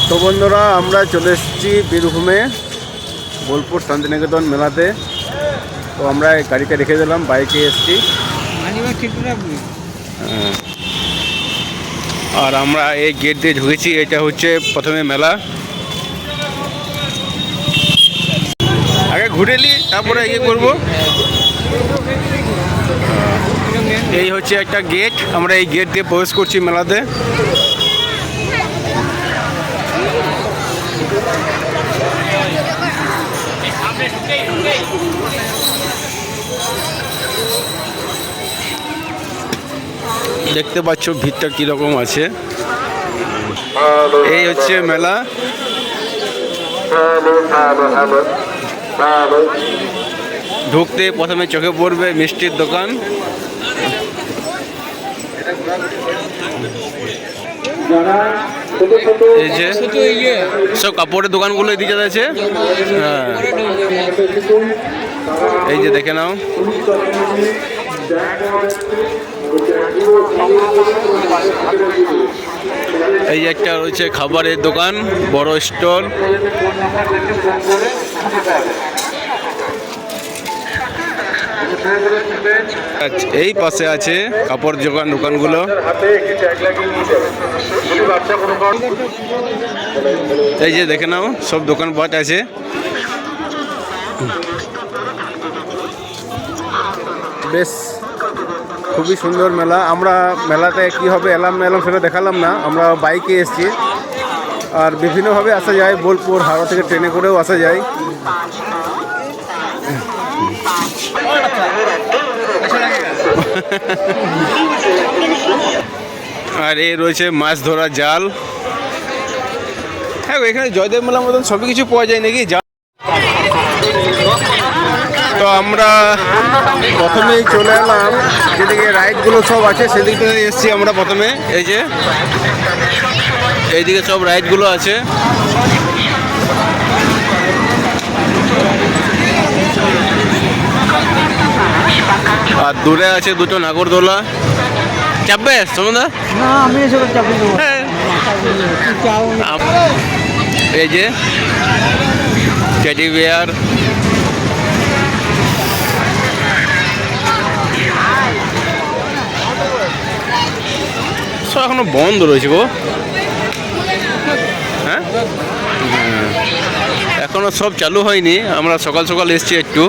তো বন্ধুরা, আমরা চলে এসেছি বীরভূমে বোলপুর শান্তিনিকেতন মেলাতে। তো আমরা গাড়িতে রেখে দিলাম, বাইকে এসেছি। আর আমরা এই গেট দিয়ে ঢুকেছি। এটা হচ্ছে প্রথমে মেলা। আগে ঘুরে নি, তারপরে ইয়ে করবো। এই হচ্ছে একটা গেট, আমরা এই গেট দিয়ে প্রবেশ করছি মেলাতে। দেখতে পাচ্ছ ভিড়টা কিরকম আছে। এই হচ্ছে মেলা। ঢুকতে প্রথমে চোখে পড়বে মিষ্টির দোকান। এই যে সব কাপড়ের দোকানগুলো এদিকে আছে। হ্যাঁ, এই যে দেখে নাও। এই যে একটা রয়েছে খাবারের দোকান, বড় স্টল। এই পাশে আছে কাপড় দোকানগুলো। এই যে দেখে নাও, সব দোকানপাট আছে। বেশ খুবই সুন্দর মেলা। আমরা মেলাতে কীভাবে এলাম সেটা দেখালাম না, আমরা বাইকে এসেছি। আর বিভিন্নভাবে আসা যায়, বোলপুর হাওড়া থেকে ট্রেনে করেও আসা যায়। আর এই রয়েছে মাছ ধরা জাল। হ্যাঁ, এখানে জয়দেব মেলার মতন সবই কিছু পাওয়া যায় নাকি। তো আমরা প্রথমেই চলে এলাম যেদিকে রাইডগুলো সব আছে, সেদিকে এসেছি আমরা প্রথমে। এই যে এইদিকে সব রাইডগুলো আছে। আর দূরে আছে দুটো নাগরদোলা। চাপবে সমুদা? এই যে টেডি বিয়ার। সব এখনো বন্ধ রয়েছে গো। হ্যাঁ, এখনো সব চালু হয়নি। আমরা সকাল সকাল এসছি একটু।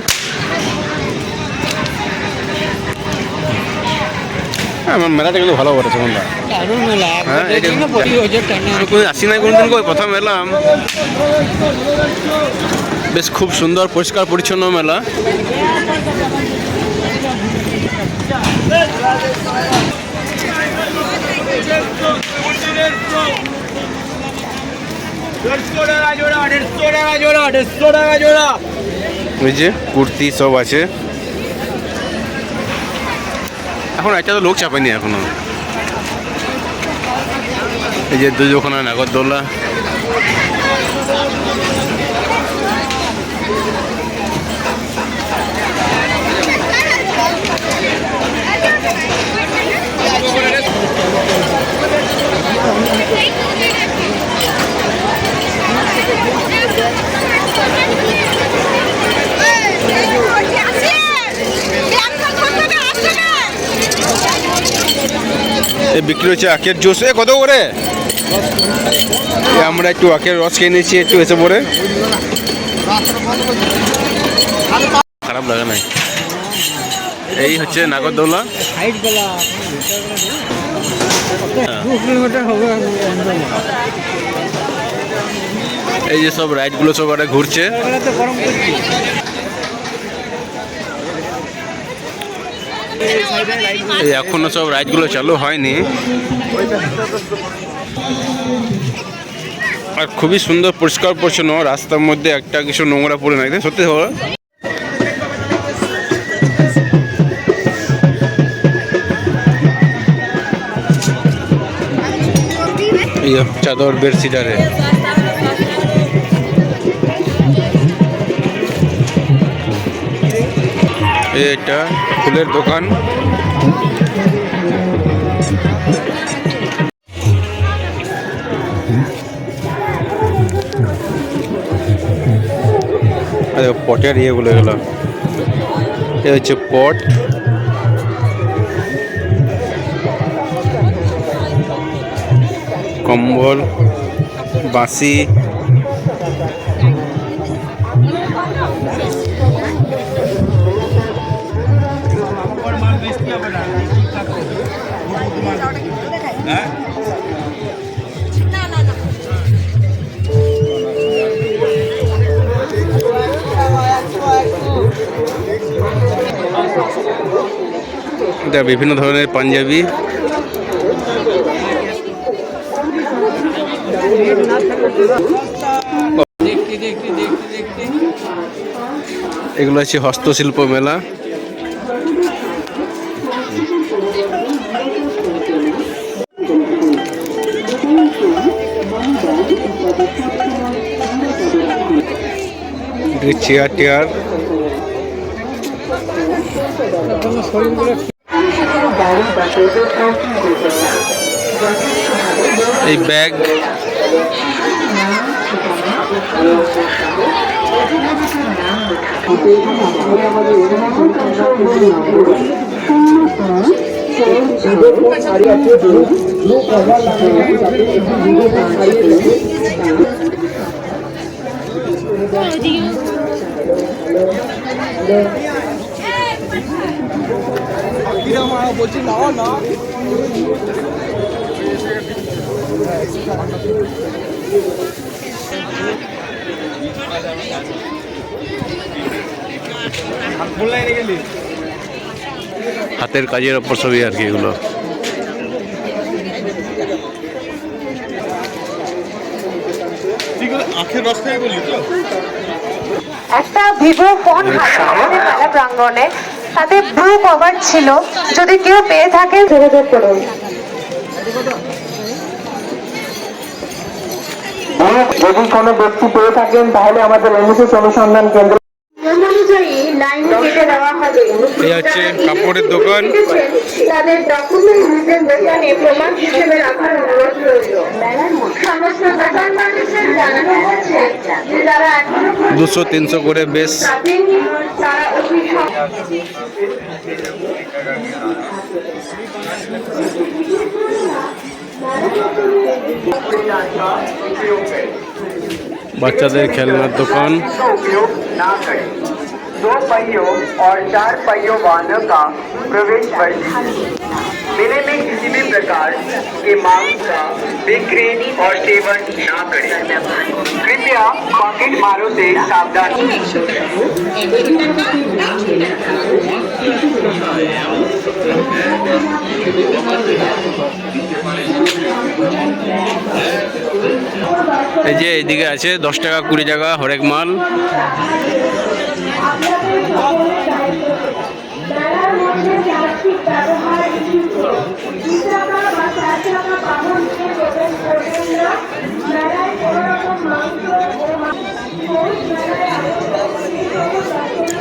আমার মেলাটা কিন্তু ভালো করেছে বন্ধুরা। হ্যাঁ, আসি নাই কোনদিন, প্রথম এলাম। বেশ খুব সুন্দর, পরিষ্কার পরিচ্ছন্ন মেলা। ওই যে কুর্তি সব আছে। এখন একটা তো লোক চাপেনি এখনো। এই যে দুজোখানা নাগরদোলা। বিক্রি হচ্ছে আখের জুস। কত করে? আমরা একটু আখের রস খেয়ে নিয়েছি একটু এসে পরে। খারাপ লাগে নাই। এই হচ্ছে নাগরদোলা। এই যে সব রাইডগুলো সব ঘুরছে। এই এখনো সব রাইডগুলো চালু হয়নি। আর খুবই সুন্দর, পরিষ্কার পরিচ্ছন্ন। রাস্তার মধ্যে একটা কিছু নোংরা পড়ে নাই, সত্যি হলো। এই চাদর বেডশিটারে। এটা ফুলের দোকান। আরে পটের ইয়েগুলো এগুলো, এ হচ্ছে পট। কম্বল, বাঁশি, এটা বিভিন্ন ধরনের পাঞ্জাবি। এগুলো হচ্ছে হস্তশিল্প মেলা। চেয়ার টেয়ার, এই ব্যাগ, হাতের কাজের ওপর ছবি আর কি এগুলো। একটা ভিভো ফোন মেলা প্রাঙ্গণে, তাতে ব্লু কভার ছিল। যদি কেউ পেয়ে থাকেন যোগাযোগ করুন। যদি কোনো ব্যক্তি পেয়ে থাকেন তাহলে আমাদের এনএসএস অনুসন্ধান কেন্দ্র অনুযায়ী লাইন কেটে দেওয়া হবে। এই হচ্ছে কাপড়ের দোকান। তাদের ডকুমেন্ট দোকানে প্রমাণ হিসেবে রাখার অনুরোধ রইল। সমস্ত দোকান মানুষের জানানো হচ্ছে যে যারা এখনো 200-300 করে বেশ। তারা অতি বাচ্চাদের খেলনার दौकान। उपयोग ना करें। 2 पहियों और 4 पहियों वाहनों का प्रवेश वर्जित। मेले में किसी भी प्रकार के मांस का बिक्री और सेवन ना करें। कृपया पॉकेट मारों से सावधान। এই যে এইদিকে আছে 10 টাকা 20 টাকা হরেক মাল।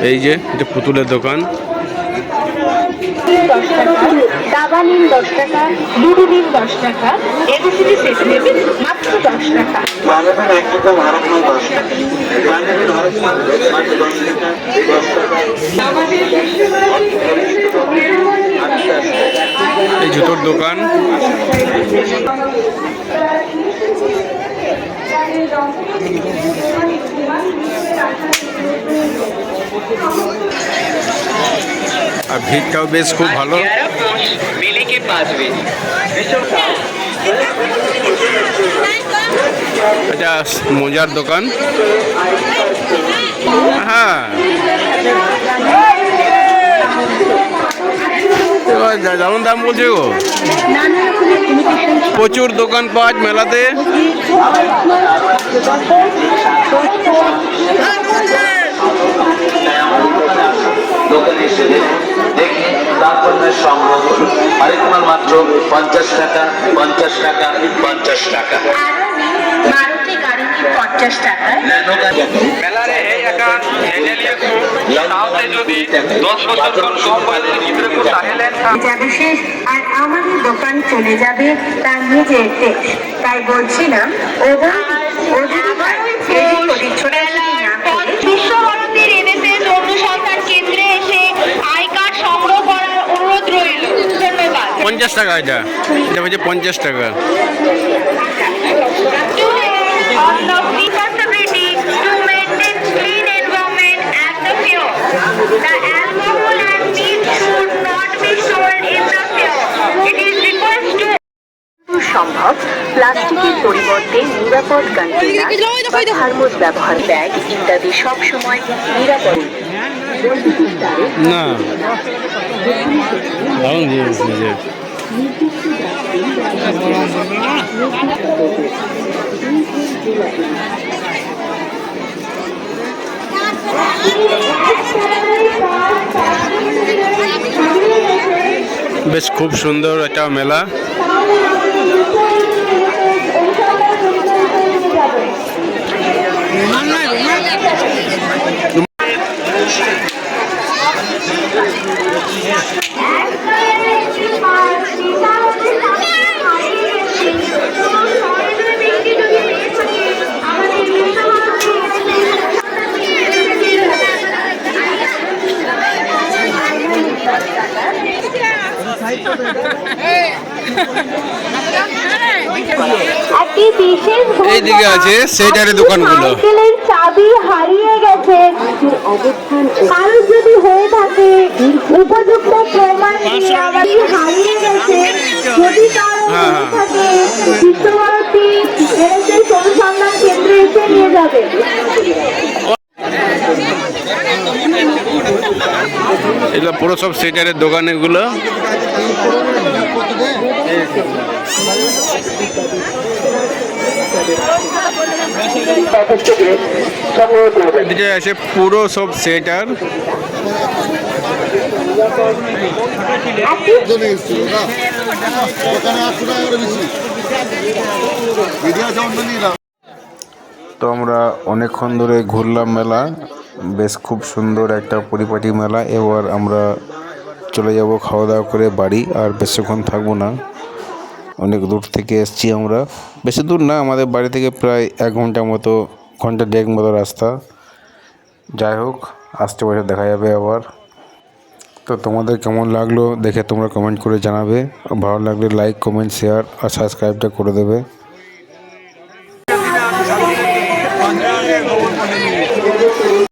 এই যে এটা পুতুলের দোকান। দাবা নিন 10 টাকা, লুডো নিন 10 টাকা, এবিসিডি সেট নেবেন মাত্র 10 টাকা। এই জুতোর দোকান। আর ভিড়টাও বেশ খুব ভালো। এটা মোজার দোকান। হ্যাঁ যেমন দাম বলছে গো, প্রচুর দোকান পাওয়া মেলাতে। দোকানে এসে দেখে তারপর সংগ্রহ করুন। আরেক মাল মাত্র 50 টাকা, 50 টাকা, 50 টাকা। মারুতি গাড়ি নিন 50 টাকায়। মেলারে এই একা নেজেলিয়েকু তাহলে যদি 10 বছর কম বয়সী গিদ্রেকু তাহলেন যাবে শেষ আর আমাদের দোকান চলে যাবে তার নিজের দেশ। তাই বলছিলাম বিশ্বভারতী টাকা, এটা হচ্ছে 50 টাকা। of the responsibility to maintain clean environment at the fair. The alcohol and meat should not be sold in the fair. It is requested to সম্ভব প্লাস্টিকের পরিবর্তে নিরাপদ কন্টেইনার, থার্মোস ব্যবহার, ব্যাগ ইত্যাদি সব সময় নিরাপদ। না দারুণ জিনিস নিজে। বেশ খুব সুন্দর একটা মেলা। এইদিকে আছে সেটারের দোকানগুলো। সাইকেলের চাবি হারিয়ে গেছে, কারোর যদি হয়ে থাকে উপযুক্ত প্রমাণ দিয়ে আমাদের হারিয়ে গেছে, যদি কারো হয়ে থাকে বিশ্বভারতী এসে অনুসন্ধান কেন্দ্রে এসে নিয়ে যাবে। এগুলো পুরো সব সেটারের দোকান এগুলো। এদিকে আছে পুরো সব সেটার। তো আমরা অনেকক্ষণ ধরে ঘুরলাম মেলা, বেশ খুব সুন্দর একটা পরিপাটি মেলা। এবার আমরা চলে যাব খাওয়া দাওয়া করে বাড়ি, আর বেশিক্ষণ থাকবো না। অনেক দূর থেকে এসেছি আমরা, বেশি দূর না, আমাদের বাড়ি থেকে প্রায় 1 ঘন্টা মতো, ঘন্টা 1.5 মতো রাস্তা। যাই হোক, আসতে বছর দেখা যাবে আবার। তো তোমাদের কেমন লাগলো দেখে তোমরা কমেন্ট করে জানাবে। ভালো লাগলে লাইক, কমেন্ট, শেয়ার আর সাবস্ক্রাইবটা করে দেবে।